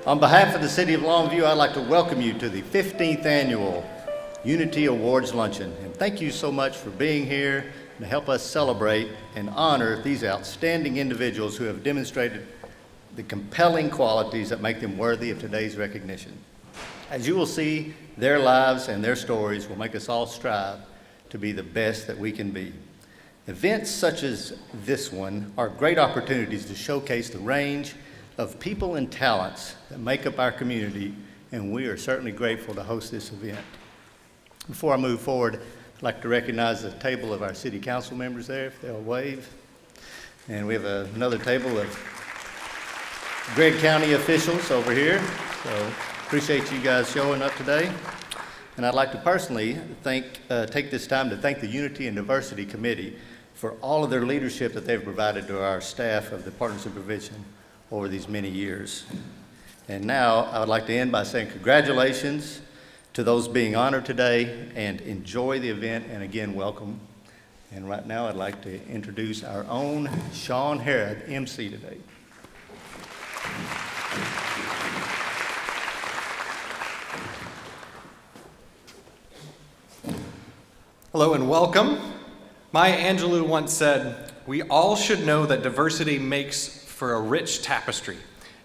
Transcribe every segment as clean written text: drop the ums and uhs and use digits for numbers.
On behalf of the City of Longview, I'd like to welcome you to the 15th Annual Unity Awards Luncheon. And thank you so much for being here and to help us celebrate and honor these outstanding individuals who have demonstrated the compelling qualities that make them worthy of today's recognition. As you will see, their lives and their stories will make us all strive to be the best that we can be. Events such as this one are great opportunities to showcase the range of people and talents that make up our community, and we are certainly grateful to host this event. Before I move forward, I'd like to recognize the table of our city council members there, if they'll wave. And we have another table of Gregg County officials over here, so appreciate you guys showing up today. And I'd like to personally take this time to thank the Unity and Diversity Committee for all of their leadership that they've provided to our staff of the Partners in Prevention over these many years. And now I would like to end by saying congratulations to those being honored today, and enjoy the event, and again, welcome. And right now I'd like to introduce our own Sean Harrod, MC today. Hello and welcome. Maya Angelou once said, "We all should know that diversity makes for a rich tapestry,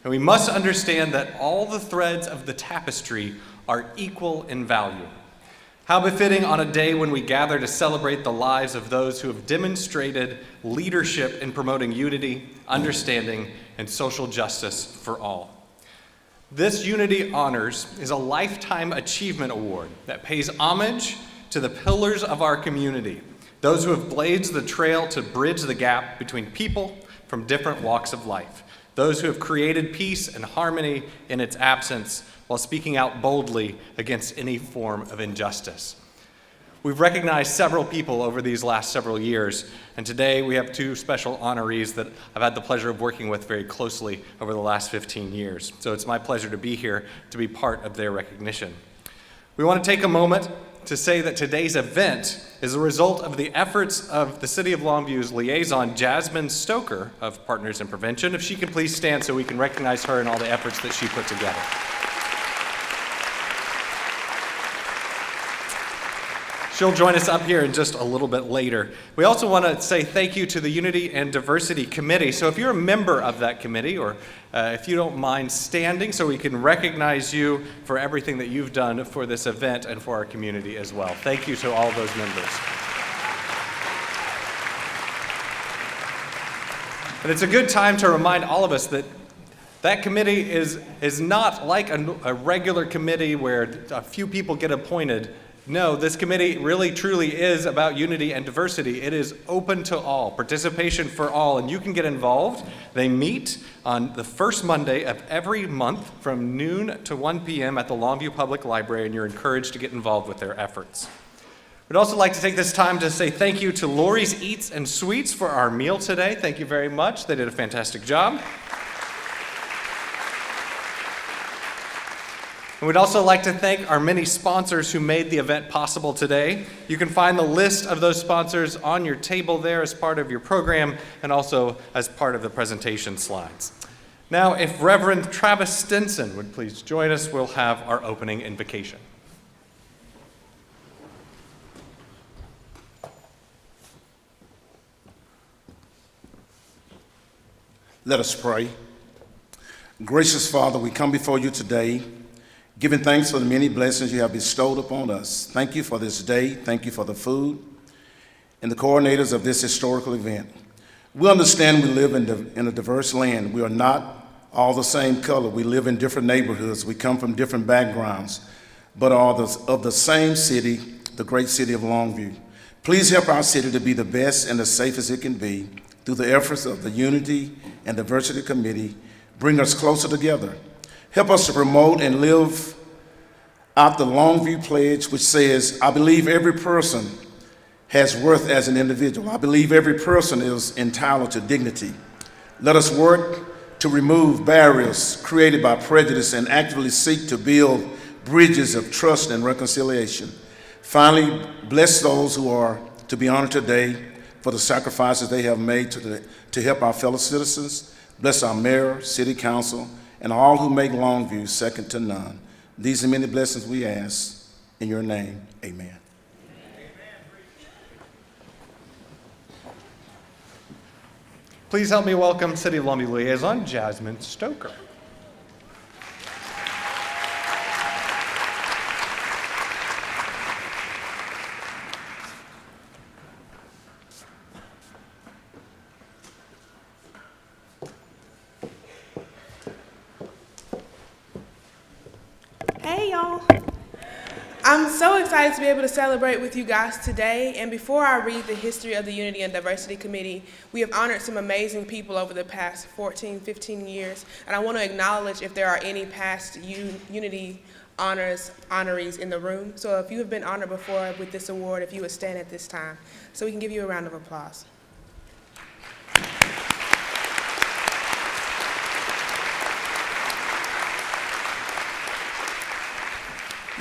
and we must understand that all the threads of the tapestry are equal in value." How befitting on a day when we gather to celebrate the lives of those who have demonstrated leadership in promoting unity, understanding, and social justice for all. This Unity Honors is a Lifetime Achievement Award that pays homage to the pillars of our community, those who have blazed the trail to bridge the gap between people from different walks of life, those who have created peace and harmony in its absence while speaking out boldly against any form of injustice. We've recognized several people over these last several years, and today we have two special honorees that I've had the pleasure of working with very closely over the last 15 years. So it's my pleasure to be here to be part of their recognition. We want to take a moment to say that today's event is a result of the efforts of the City of Longview's liaison, Jasmine Stoker of Partners in Prevention. If she can please stand so we can recognize her and all the efforts that she put together. She'll join us up here in just a little bit later. We also want to say thank you to the Unity and Diversity Committee. So if you're a member of that committee, or if you don't mind standing so we can recognize you for everything that you've done for this event and for our community as well. Thank you to all those members. And it's a good time to remind all of us that that committee is not like a regular committee where a few people get appointed. No, this committee really truly is about unity and diversity. It is open to all, participation for all, and you can get involved. They meet on the first Monday of every month from noon to 1 p.m. at the Longview Public Library, and you're encouraged to get involved with their efforts. We'd also like to take this time to say thank you to Lori's Eats and Sweets for our meal today. Thank you very much. They did a fantastic job. And we'd also like to thank our many sponsors who made the event possible today. You can find the list of those sponsors on your table there as part of your program and also as part of the presentation slides. Now, if Reverend Travis Stinson would please join us, we'll have our opening invocation. Let us pray. Gracious Father, we come before you today, giving thanks for the many blessings you have bestowed upon us. Thank you for this day. Thank you for the food and the coordinators of this historical event. We understand we live in a diverse land. We are not all the same color. We live in different neighborhoods. We come from different backgrounds, but are of the same city, the great city of Longview. Please help our city to be the best and the safest it can be through the efforts of the Unity and Diversity Committee. Bring us closer together. Help us to promote and live out the Longview Pledge, which says, I believe every person has worth as an individual. I believe every person is entitled to dignity. Let us work to remove barriers created by prejudice and actively seek to build bridges of trust and reconciliation. Finally, bless those who are to be honored today for the sacrifices they have made to help our fellow citizens. Bless our mayor, city council, and all who make Longview second to none. These and many blessings we ask in your name. Amen. Please help me welcome City of Longview Liaison, Jasmine Stoker. Hey y'all. I'm so excited to be able to celebrate with you guys today, and before I read the history of the Unity and Diversity Committee, we have honored some amazing people over the past 14, 15 years, and I want to acknowledge if there are any past Unity honorees in the room. So if you have been honored before with this award, if you would stand at this time, so we can give you a round of applause.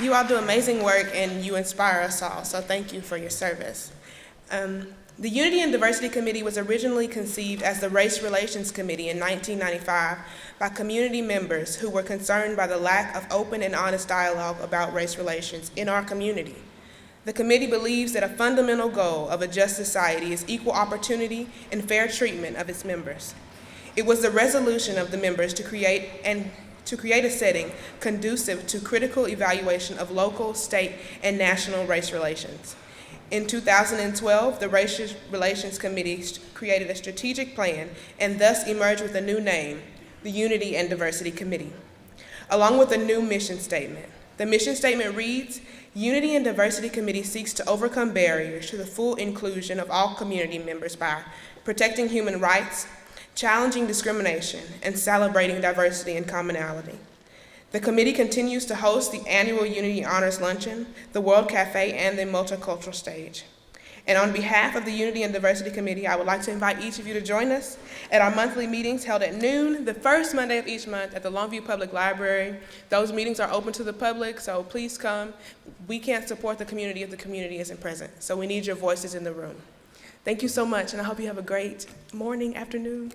You all do amazing work and you inspire us all, so thank you for your service. The Unity and Diversity Committee was originally conceived as the Race Relations Committee in 1995 by community members who were concerned by the lack of open and honest dialogue about race relations in our community. The committee believes that a fundamental goal of a just society is equal opportunity and fair treatment of its members. It was the resolution of the members to create a setting conducive to critical evaluation of local, state, and national race relations. In 2012, the Race Relations Committee created a strategic plan and thus emerged with a new name, the Unity and Diversity Committee, along with a new mission statement. The mission statement reads, Unity and Diversity Committee seeks to overcome barriers to the full inclusion of all community members by protecting human rights, challenging discrimination, and celebrating diversity and commonality. The committee continues to host the Annual Unity Honors Luncheon, the World Cafe, and the Multicultural Stage. And on behalf of the Unity and Diversity Committee, I would like to invite each of you to join us at our monthly meetings held at noon, the first Monday of each month at the Longview Public Library. Those meetings are open to the public, so please come. We can't support the community if the community isn't present, so we need your voices in the room. Thank you so much, and I hope you have a great morning, afternoon.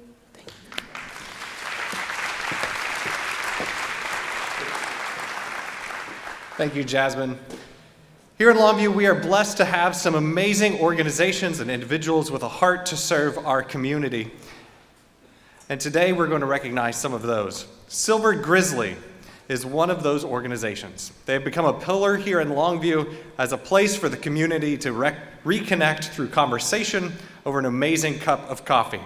Thank you, Jasmine. Here in Longview, we are blessed to have some amazing organizations and individuals with a heart to serve our community. And today we're going to recognize some of those. Silver Grizzly is one of those organizations. They have become a pillar here in Longview as a place for the community to reconnect through conversation over an amazing cup of coffee.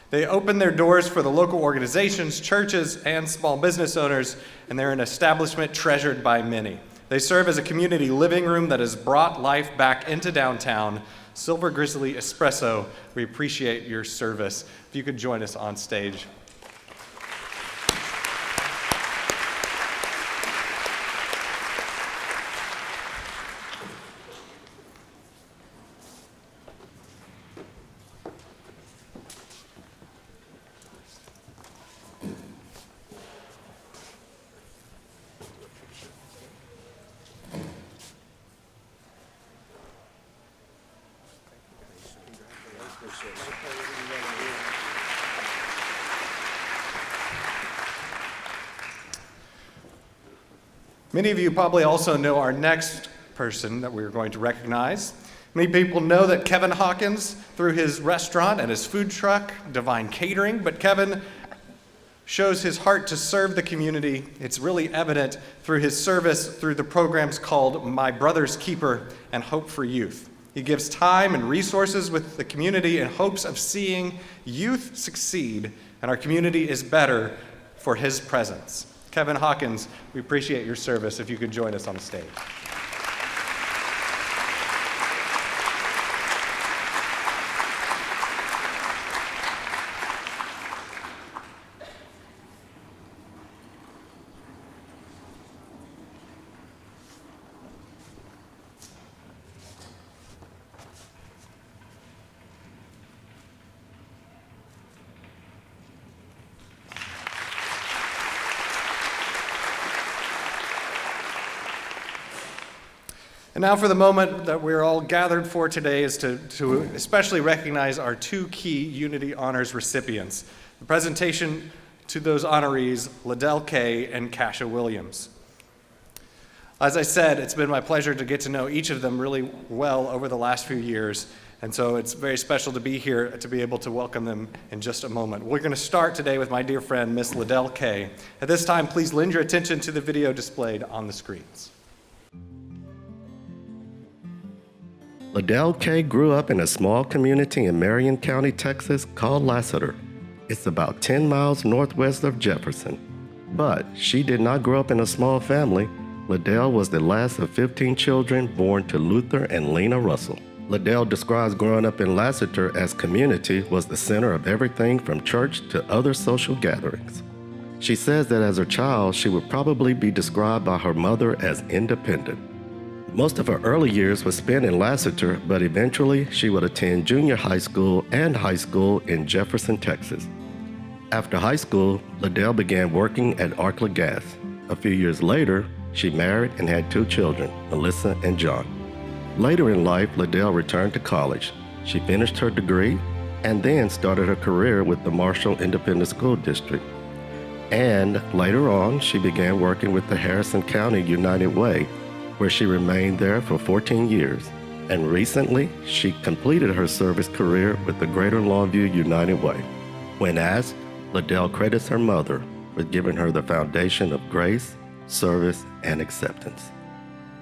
They open their doors for the local organizations, churches, and small business owners, and they're an establishment treasured by many. They serve as a community living room that has brought life back into downtown. Silver Grizzly Espresso, we appreciate your service. If you could join us on stage. Many of you probably also know our next person that we're going to recognize. Many people know that Kevin Hawkins through his restaurant and his food truck, Divine Catering, but Kevin shows his heart to serve the community. It's really evident through his service through the programs called My Brother's Keeper and Hope for Youth. He gives time and resources with the community in hopes of seeing youth succeed, and our community is better for his presence. Kevin Hawkins, we appreciate your service. If you could join us on the stage. And now for the moment that we're all gathered for today is to especially recognize our two key Unity Honors recipients. The presentation to those honorees, LaDelle Kay and Kasha Williams. As I said, it's been my pleasure to get to know each of them really well over the last few years, and so it's very special to be here to be able to welcome them in just a moment. We're going to start today with my dear friend, Miss LaDelle Kay. At this time, please lend your attention to the video displayed on the screens. LaDelle Kay grew up in a small community in Marion County, Texas called Lassiter. It's about 10 miles northwest of Jefferson. But she did not grow up in a small family. LaDelle was the last of 15 children born to Luther and Lena Russell. LaDelle describes growing up in Lassiter as community was the center of everything from church to other social gatherings. She says that as a child, she would probably be described by her mother as independent. Most of her early years were spent in Lassiter, but eventually she would attend junior high school and high school in Jefferson, Texas. After high school, LaDelle began working at Arcla Gas. A few years later, she married and had 2 children, Melissa and John. Later in life, LaDelle returned to college. She finished her degree and then started her career with the Marshall Independent School District. And later on, she began working with the Harrison County United Way, where she remained there for 14 years. And recently, she completed her service career with the Greater Longview United Way. When asked, LaDelle credits her mother with giving her the foundation of grace, service, and acceptance.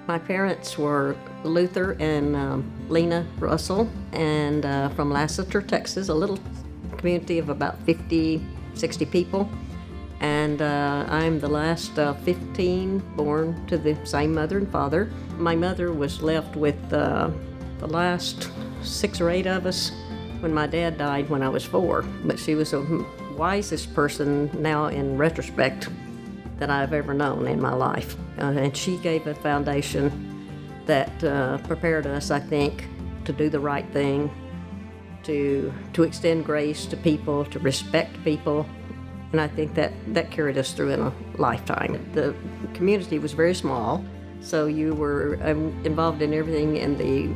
My parents were Luther and Lena Russell, and from Lassiter, Texas, a little community of about 50, 60 people. And I'm the last 15 born to the same mother and father. My mother was left with the last 6 or 8 of us when my dad died when I was 4. But she was the wisest person now in retrospect that I've ever known in my life. And she gave a foundation that prepared us, I think, to do the right thing, to extend grace to people, to respect people. And I think that carried us through in a lifetime. The community was very small, so you were involved in everything in the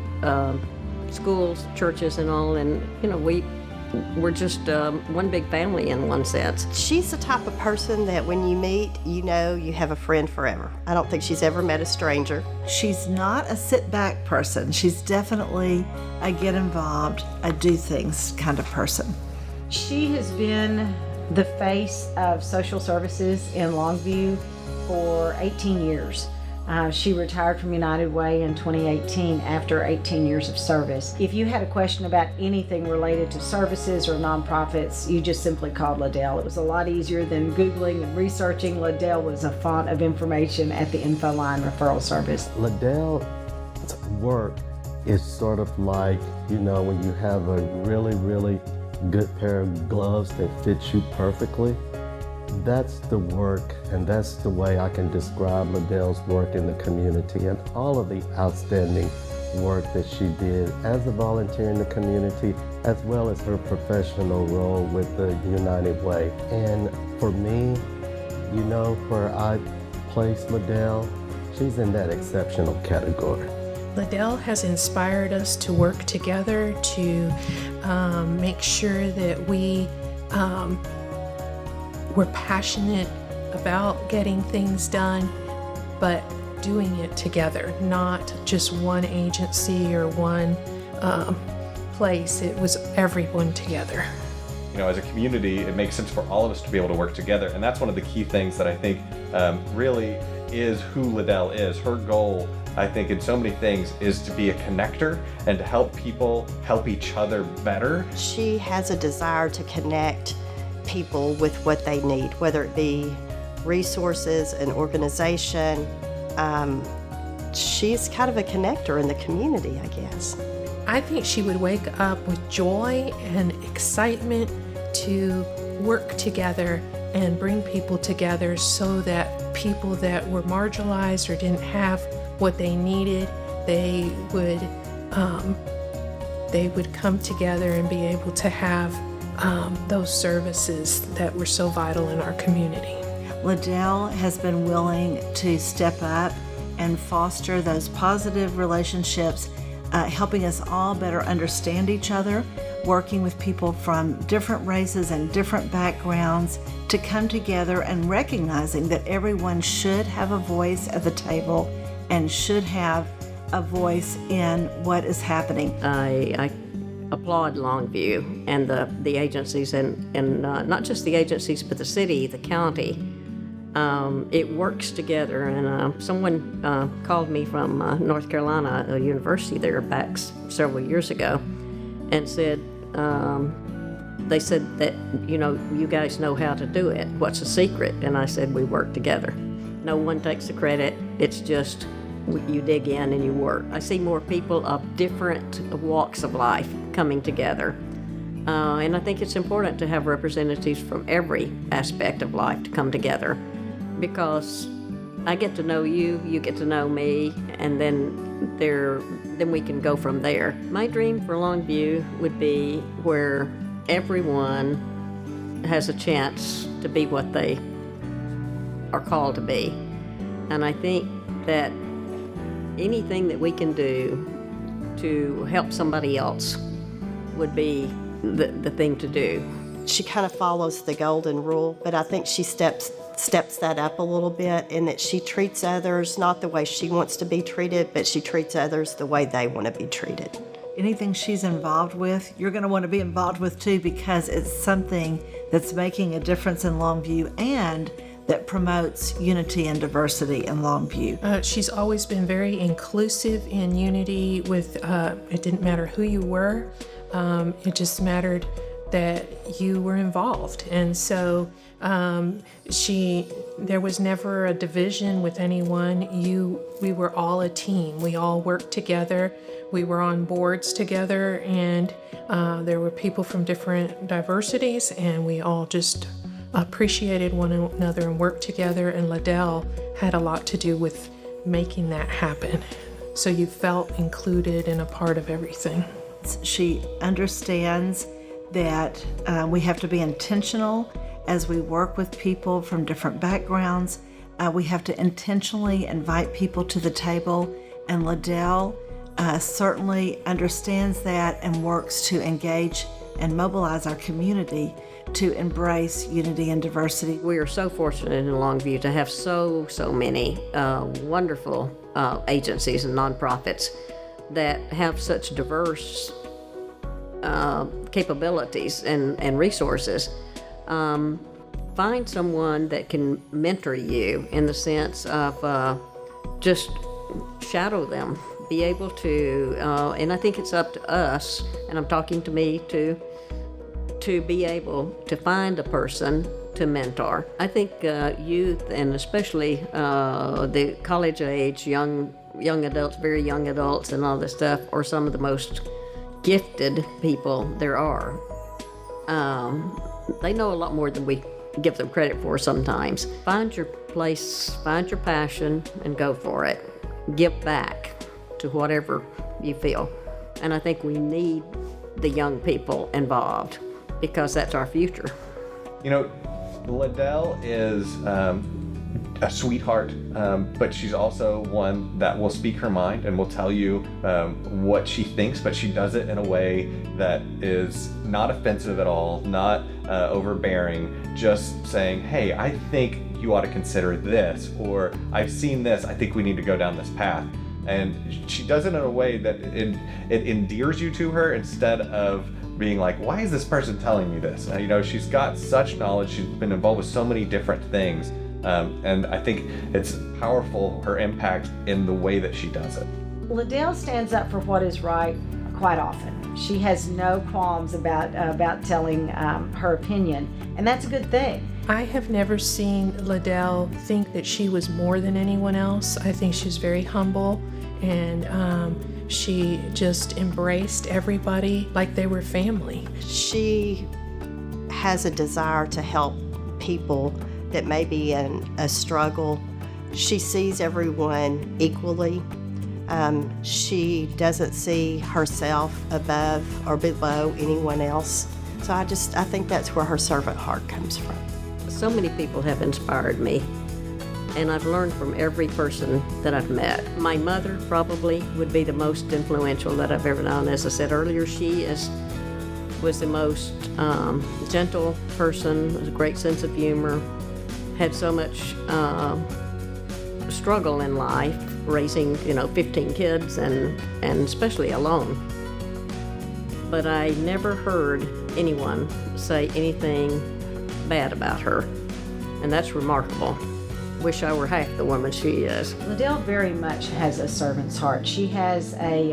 schools, churches, and all. And we're just one big family in one sense. She's the type of person that when you meet, you know you have a friend forever. I don't think she's ever met a stranger. She's not a sit-back person. She's definitely a get involved, a do things kind of person. She has been the face of social services in Longview for 18 years. She retired from United Way in 2018 after 18 years of service. If you had a question about anything related to services or nonprofits, you just simply called LaDelle. It was a lot easier than Googling and researching. LaDelle was a font of information at the info line referral service. LaDelle's work is sort of like, when you have a really, really good pair of gloves that fit you perfectly. That's the work, and that's the way I can describe LaDelle's work in the community and all of the outstanding work that she did as a volunteer in the community, as well as her professional role with the United Way. And for me, where I place LaDelle, she's in that exceptional category. LaDelle has inspired us to work together to make sure that we're passionate about getting things done, but doing it together, not just one agency or one place. It was everyone together. As a community, it makes sense for all of us to be able to work together, and that's one of the key things that I think really is who LaDelle is. Her goal, I think, in so many things is to be a connector and to help people help each other better. She has a desire to connect people with what they need, whether it be resources, an organization. She's kind of a connector in the community, I guess. I think she would wake up with joy and excitement to work together and bring people together so that people that were marginalized or didn't have what they needed, they would come together and be able to have those services that were so vital in our community. LaDelle has been willing to step up and foster those positive relationships helping us all better understand each other, working with people from different races and different backgrounds to come together and recognizing that everyone should have a voice at the table and should have a voice in what is happening. I applaud Longview and the agencies, and not just the agencies, but the city, the county. It works together, and someone called me from North Carolina, a university there back several years ago, and said, they said that, you guys know how to do it. What's the secret? And I said, we work together. No one takes the credit. It's just you dig in and you work. I see more people of different walks of life coming together. And I think it's important to have representatives from every aspect of life to come together, because I get to know you, you get to know me, and then we can go from there. My dream for Longview would be where everyone has a chance to be what they are called to be. And I think that anything that we can do to help somebody else would be the thing to do. She kind of follows the golden rule, but I think she steps that up a little bit in that she treats others not the way she wants to be treated, but she treats others the way they want to be treated. Anything she's involved with, you're going to want to be involved with too, because it's something that's making a difference in Longview and that promotes unity and diversity in Longview. She's always been very inclusive in unity with, it didn't matter who you were, it just mattered that you were involved. And so there was never a division with anyone. We were all a team. We all worked together. We were on boards together, and there were people from different diversities, and we all just appreciated one another and worked together. And LaDelle had a lot to do with making that happen. So you felt included and a part of everything. She understands that we have to be intentional as we work with people from different backgrounds. We have to intentionally invite people to the table, and LaDelle certainly understands that and works to engage and mobilize our community to embrace unity and diversity. We are so fortunate in Longview to have so many wonderful agencies and nonprofits that have such diverse capabilities and resources. Find someone that can mentor you in the sense of just shadow them, be able to, and I think it's up to us, and I'm talking to me to be able to find a person to mentor. I think youth, and especially the college age, young adults, very young adults and all this stuff, are some of the most gifted people there are. They know a lot more than we give them credit for sometimes. Find your place, find your passion, and go for it. Give back to whatever you feel. And I think we need the young people involved, because that's our future. LaDelle is a sweetheart, but she's also one that will speak her mind and will tell you what she thinks, but she does it in a way that is not offensive at all, not overbearing, just saying, hey, I think you ought to consider this, or I've seen this, I think we need to go down this path. And she does it in a way that it endears you to her, instead of being like, why is this person telling me this? She's got such knowledge, she's been involved with so many different things, and I think it's powerful, her impact in the way that she does it. LaDelle stands up for what is right quite often. She has no qualms about telling her opinion, and that's a good thing. I have never seen LaDelle think that she was more than anyone else. I think she's very humble, and she just embraced everybody like they were family. She has a desire to help people that may be in a struggle. She sees everyone equally. She doesn't see herself above or below anyone else. So I think that's where her servant heart comes from. So many people have inspired me, and I've learned from every person that I've met. My mother probably would be the most influential that I've ever known. As I said earlier, was the most gentle person, with a great sense of humor, had so much struggle in life, raising 15 kids and especially alone. But I never heard anyone say anything bad about her, and that's remarkable. Wish I were half the woman she is. LaDelle very much has a servant's heart. She has a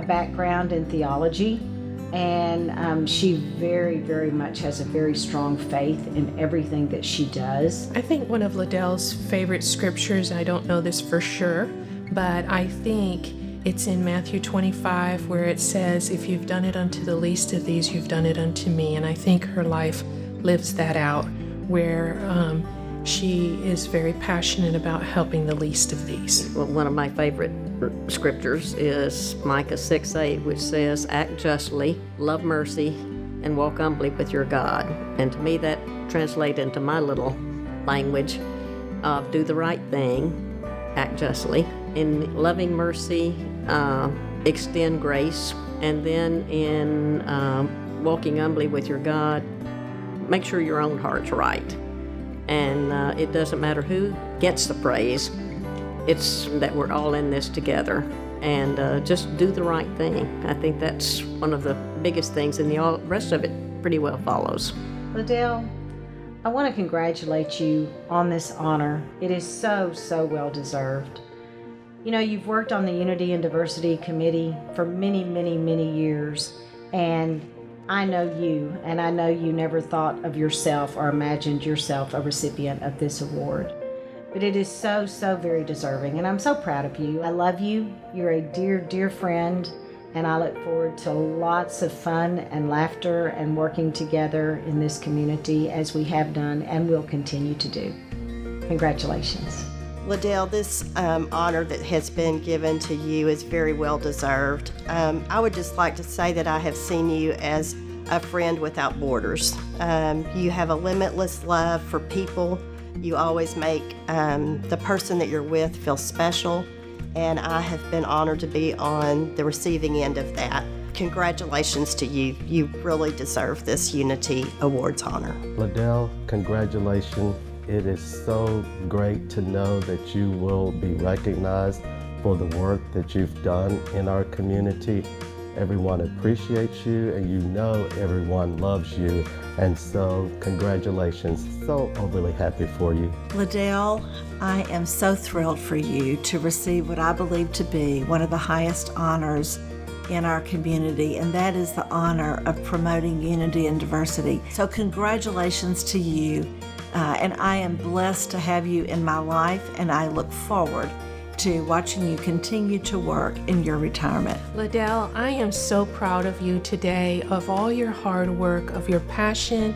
background in theology, and she very, very much has a very strong faith in everything that she does. I think one of LaDelle's favorite scriptures, I don't know this for sure, but I think it's in Matthew 25 where it says, if you've done it unto the least of these, you've done it unto me. And I think her life lives that out, where she is very passionate about helping the least of these. Well, one of my favorite scriptures is Micah 6:8, which says, act justly, love mercy, and walk humbly with your God. And to me that translates into my little language of do the right thing, act justly, in loving mercy, extend grace, and then in walking humbly with your God, make sure your own heart's right. And it doesn't matter who gets the praise, it's that we're all in this together, and just do the right thing. I think that's one of the biggest things, and the rest of it pretty well follows. LaDelle, I want to congratulate you on this honor. It is so, so well deserved. You've worked on the Unity and Diversity Committee for many, many, many years, and I know you, and I know you never thought of yourself or imagined yourself a recipient of this award. But it is so, so very deserving, and I'm so proud of you. I love you. You're a dear, dear friend, and I look forward to lots of fun and laughter and working together in this community as we have done and will continue to do. Congratulations. LaDelle, this honor that has been given to you is very well deserved. I would just like to say that I have seen you as a friend without borders. You have a limitless love for people. You always make the person that you're with feel special, and I have been honored to be on the receiving end of that. Congratulations to you. You really deserve this Unity Awards honor. LaDelle, congratulations. It is so great to know that you will be recognized for the work that you've done in our community. Everyone appreciates you, and everyone loves you. And so congratulations. So overly happy for you. LaDelle, I am so thrilled for you to receive what I believe to be one of the highest honors in our community, and that is the honor of promoting unity and diversity. So congratulations to you. And I am blessed to have you in my life, and I look forward to watching you continue to work in your retirement. LaDelle, I am so proud of you today, of all your hard work, of your passion,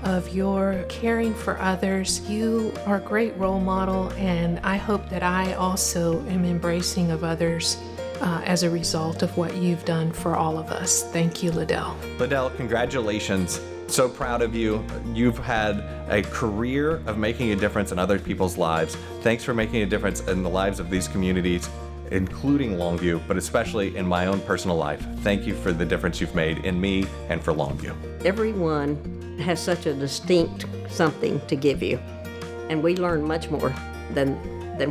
of your caring for others. You are a great role model, and I hope that I also am embracing of others as a result of what you've done for all of us. Thank you, LaDelle. LaDelle, congratulations. So proud of you. You've had a career of making a difference in other people's lives. Thanks for making a difference in the lives of these communities, including Longview, but especially in my own personal life. Thank you for the difference you've made in me and for Longview. Everyone has such a distinct something to give you, and we learn much more than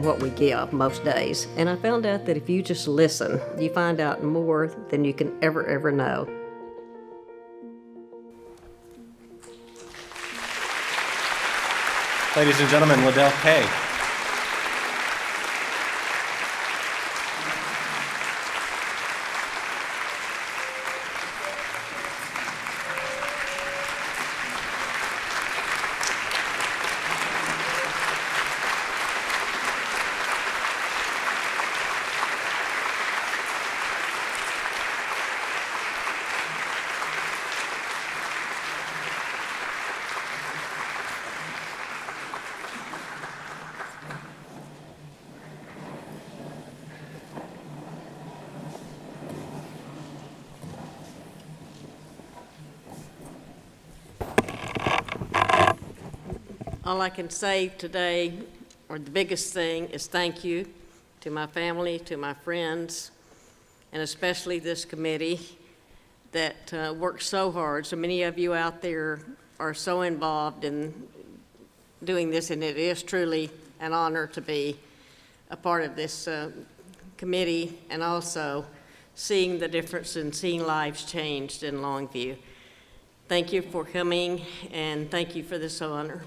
what we give most days. And I found out that if you just listen, you find out more than you can ever know. Ladies and gentlemen, LaDelle Kay. All I can say today or the biggest thing, is thank you to my family, to my friends, and especially this committee that works so hard. So many of you out there are so involved in doing this, and it is truly an honor to be a part of this committee, and also seeing the difference and seeing lives changed in Longview. Thank you for coming, and thank you for this honor.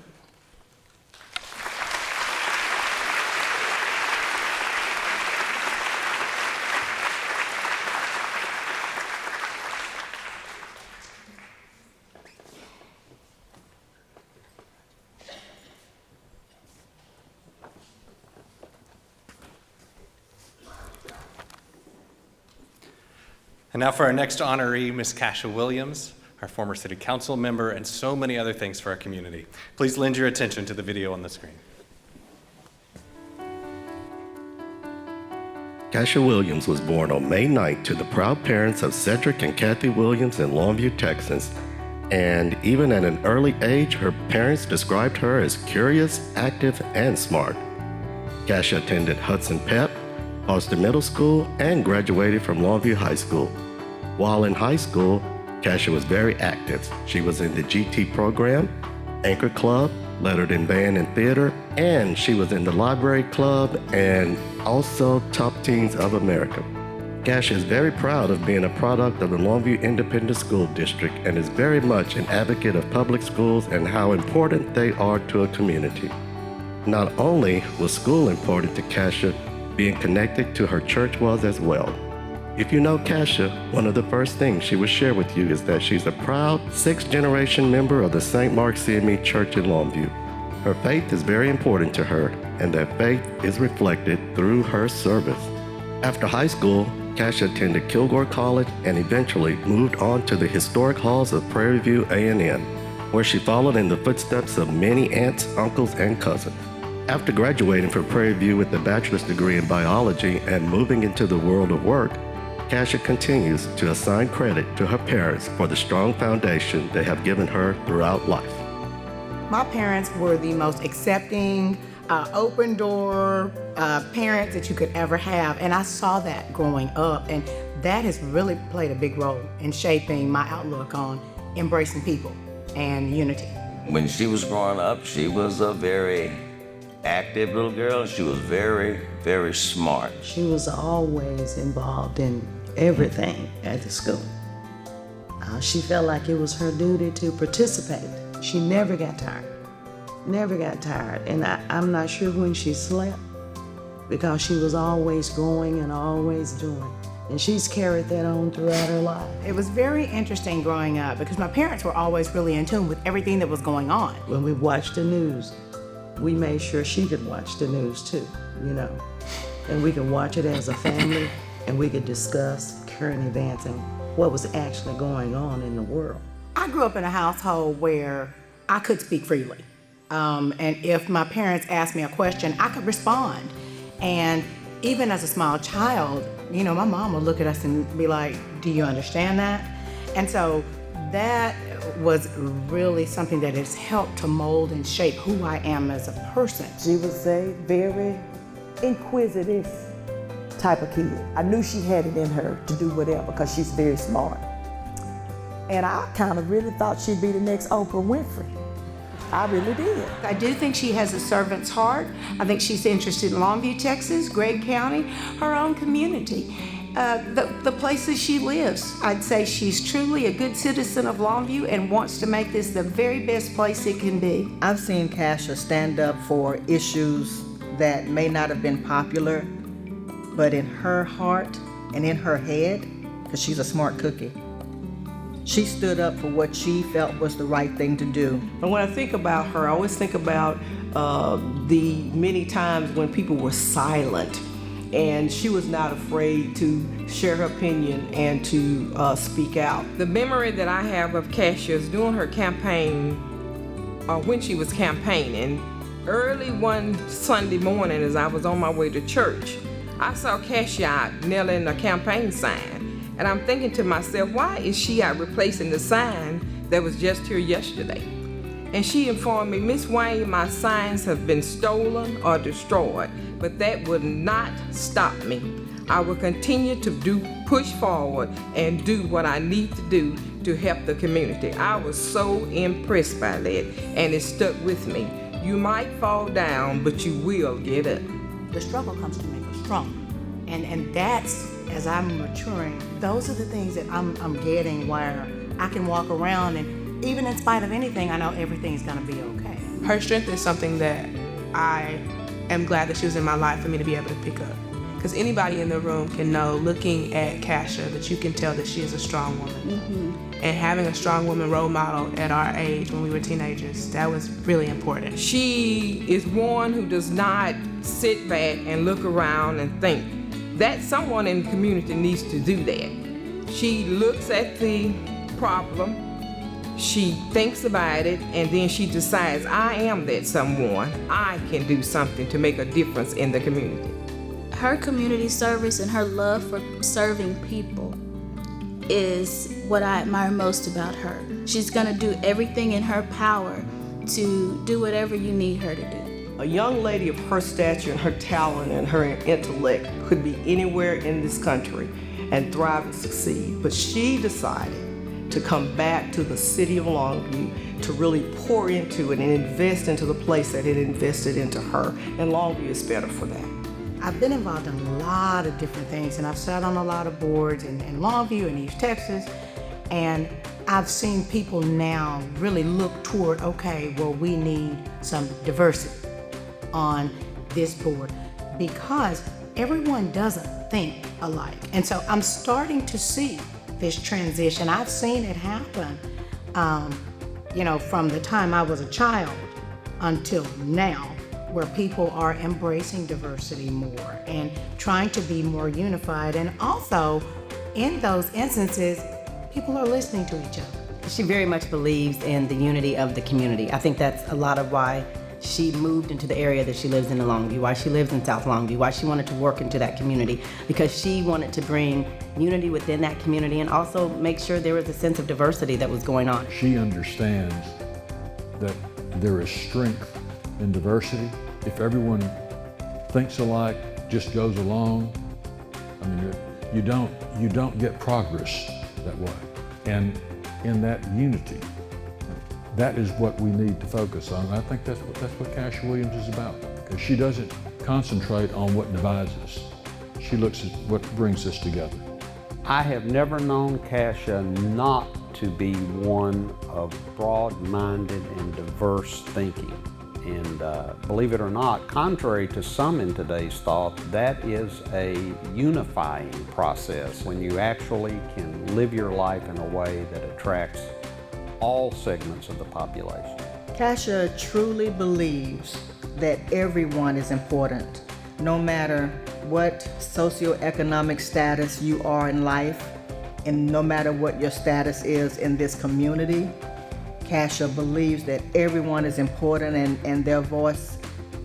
And now for our next honoree, Ms. Kasha Williams, our former city council member, and so many other things for our community. Please lend your attention to the video on the screen. Kasha Williams was born on May 9th to the proud parents of Cedric and Kathy Williams in Longview, Texas. And even at an early age, her parents described her as curious, active, and smart. Kasha attended Hudson Pep, Austin Middle School, and graduated from Longview High School. While in high school, Kasha was very active. She was in the GT program, Anchor Club, lettered in band and theater, and she was in the library club and also Top Teens of America. Kasha is very proud of being a product of the Longview Independent School District and is very much an advocate of public schools and how important they are to a community. Not only was school important to Kasha, being connected to her church was as well. If you know Kasha, one of the first things she will share with you is that she's a proud 6th-generation member of the St. Mark CME Church in Longview. Her faith is very important to her, and that faith is reflected through her service. After high school, Kasha attended Kilgore College and eventually moved on to the historic halls of Prairie View A&M, where she followed in the footsteps of many aunts, uncles, and cousins. After graduating from Prairie View with a bachelor's degree in biology and moving into the world of work, Kasha continues to assign credit to her parents for the strong foundation they have given her throughout life. My parents were the most accepting, open door parents that you could ever have, and I saw that growing up, and that has really played a big role in shaping my outlook on embracing people and unity. When she was growing up, she was a very active little girl. She was very, very smart. She was always involved in everything at the school. She felt like it was her duty to participate. She never got tired, And I'm not sure when she slept, because she was always going and always doing. And she's carried that on throughout her life. It was very interesting growing up because my parents were always really in tune with everything that was going on. When we watched the news, we made sure she could watch the news too, and we could watch it as a family, and we could discuss current events and what was actually going on in the world. I grew up in a household where I could speak freely. And if my parents asked me a question, I could respond. And even as a small child, my mom would look at us and be like, do you understand that? And so that was really something that has helped to mold and shape who I am as a person. She was a very inquisitive type of kid. I knew she had it in her to do whatever because she's very smart. And I kind of really thought she'd be the next Oprah Winfrey. I really did. I do think she has a servant's heart. I think she's interested in Longview, Texas, Gregg County, her own community. The places she lives. I'd say she's truly a good citizen of Longview and wants to make this the very best place it can be. I've seen Kasha stand up for issues that may not have been popular, but in her heart and in her head, because she's a smart cookie, she stood up for what she felt was the right thing to do. And when I think about her, I always think about the many times when people were silent, and she was not afraid to share her opinion and to speak out. The memory that I have of Kasha is during her campaign, or when she was campaigning, early one Sunday morning as I was on my way to church, I saw Kasha out nailing a campaign sign. And I'm thinking to myself, why is she out replacing the sign that was just here yesterday? And she informed me, Miss Wayne, my signs have been stolen or destroyed, but that will not stop me. I will continue to push forward and do what I need to do to help the community. I was so impressed by that, and it stuck with me. You might fall down, but you will get up. The struggle comes to make us strong. And that's, as I'm maturing, those are the things that I'm getting where I can walk around and even in spite of anything, I know everything's gonna be okay. Her strength is something that I am glad that she was in my life for me to be able to pick up. Because anybody in the room can know, looking at Kasha, that you can tell that she is a strong woman. Mm-hmm. And having a strong woman role model at our age when we were teenagers, that was really important. She is one who does not sit back and look around and think that someone in the community needs to do that. She looks at the problem, she thinks about it, and then she decides, I am that someone. I can do something to make a difference in the community. Her community service and her love for serving people is what I admire most about her. She's gonna do everything in her power to do whatever you need her to do. A young lady of her stature and her talent and her intellect could be anywhere in this country and thrive and succeed, but she decided to come back to the City of Longview to really pour into it and invest into the place that it invested into her, and Longview is better for that. I've been involved in a lot of different things, and I've sat on a lot of boards in Longview and East Texas, and I've seen people now really look toward, okay, well, we need some diversity on this board because everyone doesn't think alike. And so I'm starting to see this transition. I've seen it happen, from the time I was a child until now, where people are embracing diversity more and trying to be more unified. And also, in those instances, people are listening to each other. She very much believes in the unity of the community. I think that's a lot of why she moved into the area that she lives in Longview, why she lives in South Longview, why she wanted to work into that community, because she wanted to bring unity within that community and also make sure there was a sense of diversity that was going on. She understands that there is strength in diversity. If everyone thinks alike, just goes along, I mean, you don't get progress that way. And in that unity, that is what we need to focus on. I think that's what Kasha Williams is about, because she doesn't concentrate on what divides us. She looks at what brings us together. I have never known Kasha not to be one of broad-minded and diverse thinking. And believe it or not, contrary to some in today's thought, that is a unifying process when you actually can live your life in a way that attracts all segments of the population. Kasha truly believes that everyone is important, no matter what socioeconomic status you are in life, and no matter what your status is in this community. Kasha believes that everyone is important and their voice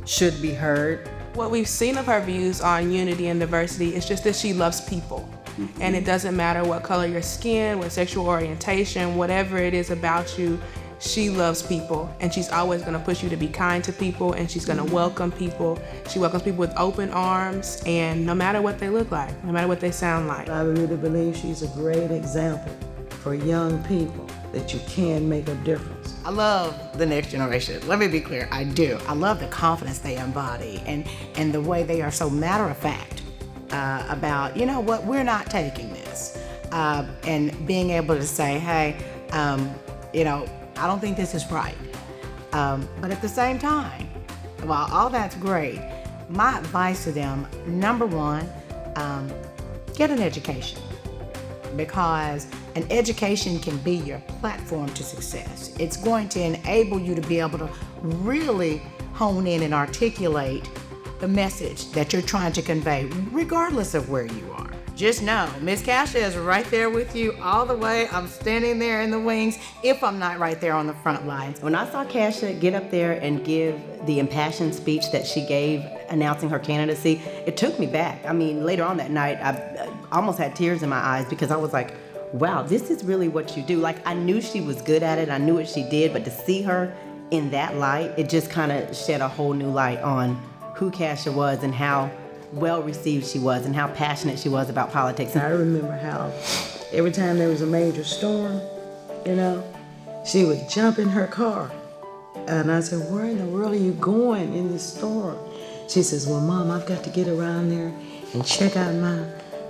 should be heard. What we've seen of her views on unity and diversity is just that she loves people. Mm-hmm. And it doesn't matter what color your skin, what sexual orientation, whatever it is about you, she loves people. And she's always gonna push you to be kind to people, and she's gonna welcome people. She welcomes people with open arms, and no matter what they look like, no matter what they sound like. I really believe she's a great example for young people that you can make a difference. I love the next generation. Let me be clear, I do. I love the confidence they embody and the way they are so matter of fact about, you know what, we're not taking this. And being able to say, hey, I don't think this is right. But at the same time, while all that's great, my advice to them, number one, get an education. Because an education can be your platform to success. It's going to enable you to be able to really hone in and articulate the message that you're trying to convey, regardless of where you are. Just know, Miss Kasha is right there with you all the way. I'm standing there in the wings if I'm not right there on the front lines. When I saw Kasha get up there and give the impassioned speech that she gave announcing her candidacy, it took me back. I mean, later on that night, I almost had tears in my eyes because I was like, wow, this is really what you do. Like, I knew she was good at it. I knew what she did, but to see her in that light, it just kind of shed a whole new light on who Kasha was and how well received she was and how passionate she was about politics. I remember how every time there was a major storm, you know, she would jump in her car. And I said, where in the world are you going in this storm? She says, well, Mom, I've got to get around there and check out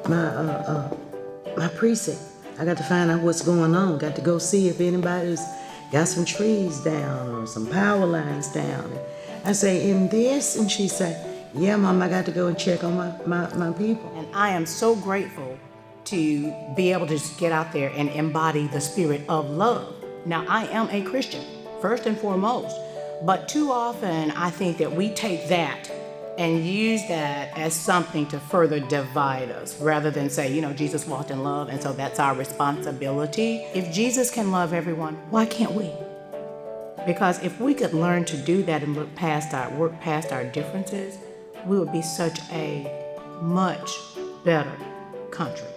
my precinct. I got to find out what's going on. Got to go see if anybody's got some trees down or some power lines down. I say, in this? And she said, yeah, Mom, I got to go and check on my people. And I am so grateful to be able to just get out there and embody the spirit of love. Now, I am a Christian, first and foremost, but too often I think that we take that and use that as something to further divide us, rather than say, you know, Jesus walked in love, and so that's our responsibility. If Jesus can love everyone, why can't we? Because if we could learn to do that and work past our differences, we would be such a much better country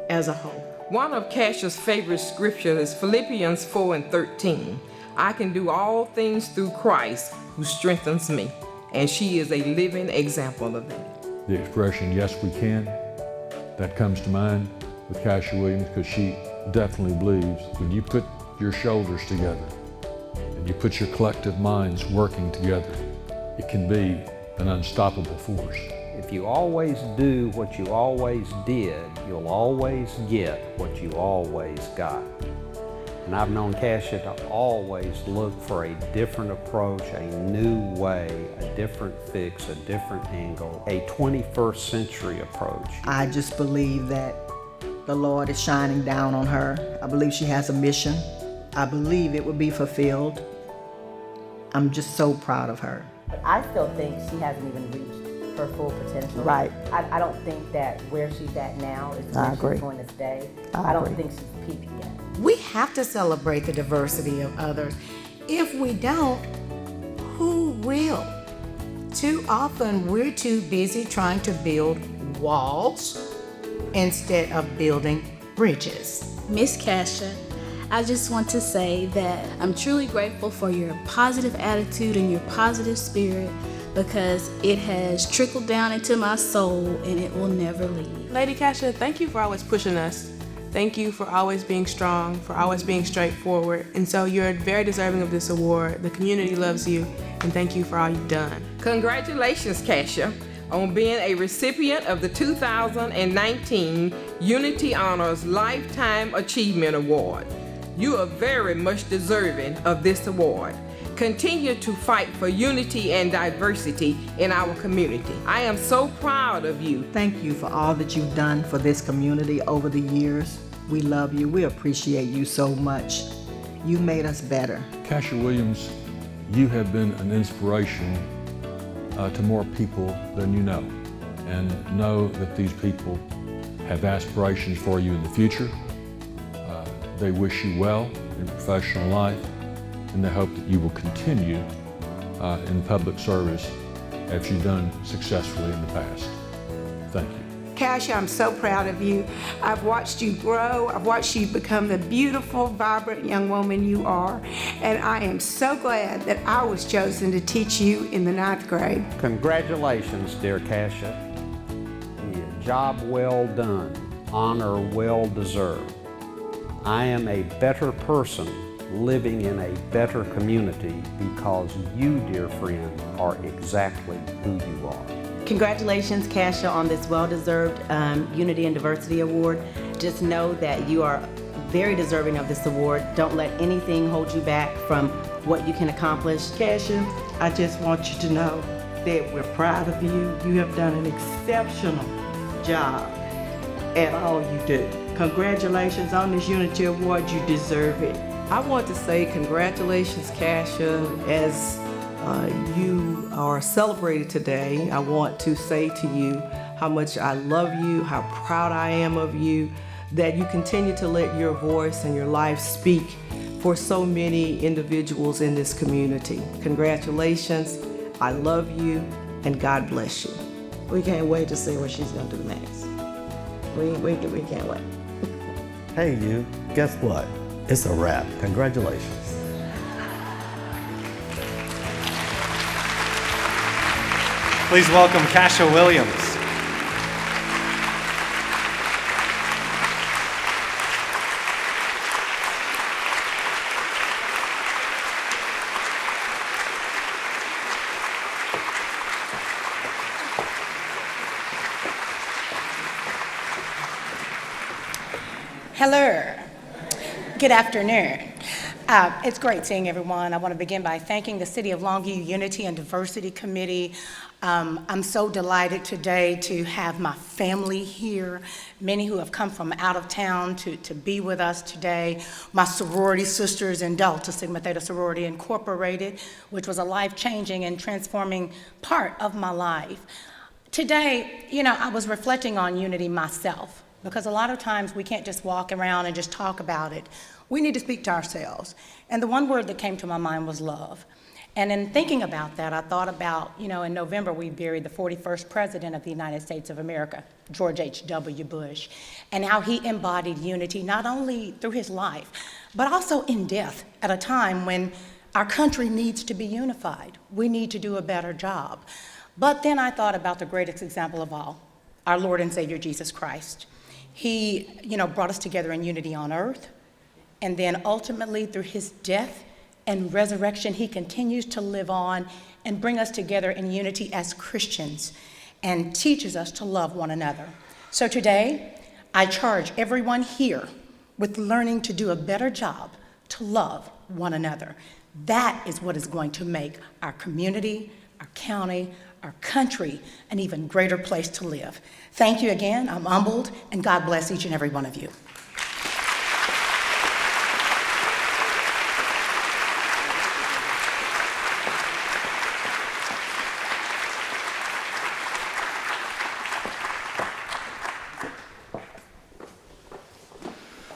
as a whole. One of Kasha's favorite scriptures is Philippians 4:13. I can do all things through Christ who strengthens me. And she is a living example of that. The expression, yes, we can, that comes to mind with Kasha Williams, because she definitely believes when you put your shoulders together and you put your collective minds working together, it can be an unstoppable force. If you always do what you always did, you'll always get what you always got. And I've known Kasha to always look for a different approach, a new way, a different fix, a different angle, a 21st century approach. I just believe that the Lord is shining down on her. I believe she has a mission. I believe it will be fulfilled. I'm just so proud of her. But I still think she hasn't even reached her full potential. Right. I don't think that where she's at now is I where agree. she's going to stay. I I don't agree. think she's peaked yet. We have to celebrate the diversity of others. If we don't, who will? Too often we're too busy trying to build walls instead of building bridges. Miss Kasha, I just want to say that I'm truly grateful for your positive attitude and your positive spirit, because it has trickled down into my soul and it will never leave. Lady Kasha, thank you for always pushing us. Thank you for always being strong, for always being straightforward. And so you're very deserving of this award. The community loves you, and thank you for all you've done. Congratulations, Kasha, on being a recipient of the 2019 Unity Honors Lifetime Achievement Award. You are very much deserving of this award. Continue to fight for unity and diversity in our community. I am so proud of you. Thank you for all that you've done for this community over the years. We love you. We appreciate you so much. You made us better. Kasha Williams, you have been an inspiration to more people than you know. And know that these people have aspirations for you in the future. They wish you well in professional life, and they hope that you will continue in public service as you've done successfully in the past. Thank you. Kasha, I'm so proud of you. I've watched you grow. I've watched you become the beautiful, vibrant young woman you are. And I am so glad that I was chosen to teach you in the 9th grade. Congratulations, dear Kasha. Yeah, job well done, honor well deserved. I am a better person living in a better community because you, dear friend, are exactly who you are. Congratulations, Kasha, on this well-deserved Unity and Diversity Award. Just know that you are very deserving of this award. Don't let anything hold you back from what you can accomplish. Kasha, I just want you to know that we're proud of you. You have done an exceptional job at all you do. Congratulations on this Unity Award. You deserve it. I want to say congratulations, Kasha, as you are celebrated today. I want to say to you how much I love you, how proud I am of you, that you continue to let your voice and your life speak for so many individuals in this community. Congratulations, I love you, and God bless you. We can't wait to see what she's going to do next. We can't wait. Hey you, guess what? It's a wrap. Congratulations. Please welcome Kasha Williams. Hello. Good afternoon. It's great seeing everyone. I want to begin by thanking the City of Longview Unity and Diversity Committee. I'm so delighted today to have my family here, many who have come from out of town to be with us today. My sorority sisters in Delta Sigma Theta Sorority Incorporated, which was a life-changing and transforming part of my life. Today, I was reflecting on unity myself, because a lot of times we can't just walk around and just talk about it. We need to speak to ourselves. And the one word that came to my mind was love. And in thinking about that, I thought about, in November we buried the 41st President of the United States of America, George H.W. Bush, and how he embodied unity not only through his life, but also in death at a time when our country needs to be unified. We need to do a better job. But then I thought about the greatest example of all, our Lord and Savior Jesus Christ. He, brought us together in unity on earth, and then ultimately through his death and resurrection, he continues to live on and bring us together in unity as Christians and teaches us to love one another. So today, I charge everyone here with learning to do a better job to love one another. That is what is going to make our community, our county, our country an even greater place to live. Thank you again. I'm humbled, and God bless each and every one of you.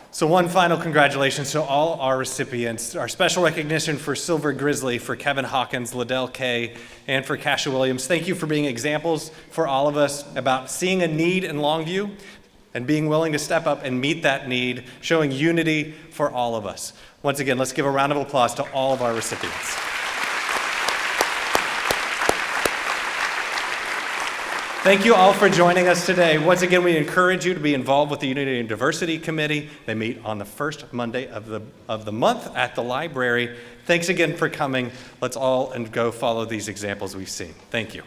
So one final congratulations to all our recipients. Our special recognition for Silver Grizzly, for Kevin Hawkins, LaDelle Kay, and for Kasha Williams. Thank you for being examples for all of us about seeing a need in Longview and being willing to step up and meet that need, showing unity for all of us. Once again, let's give a round of applause to all of our recipients. Thank you all for joining us today. Once again, we encourage you to be involved with the Unity and Diversity Committee. They meet on the first Monday of the month at the library. Thanks again for coming. Let's all go follow these examples we've seen. Thank you.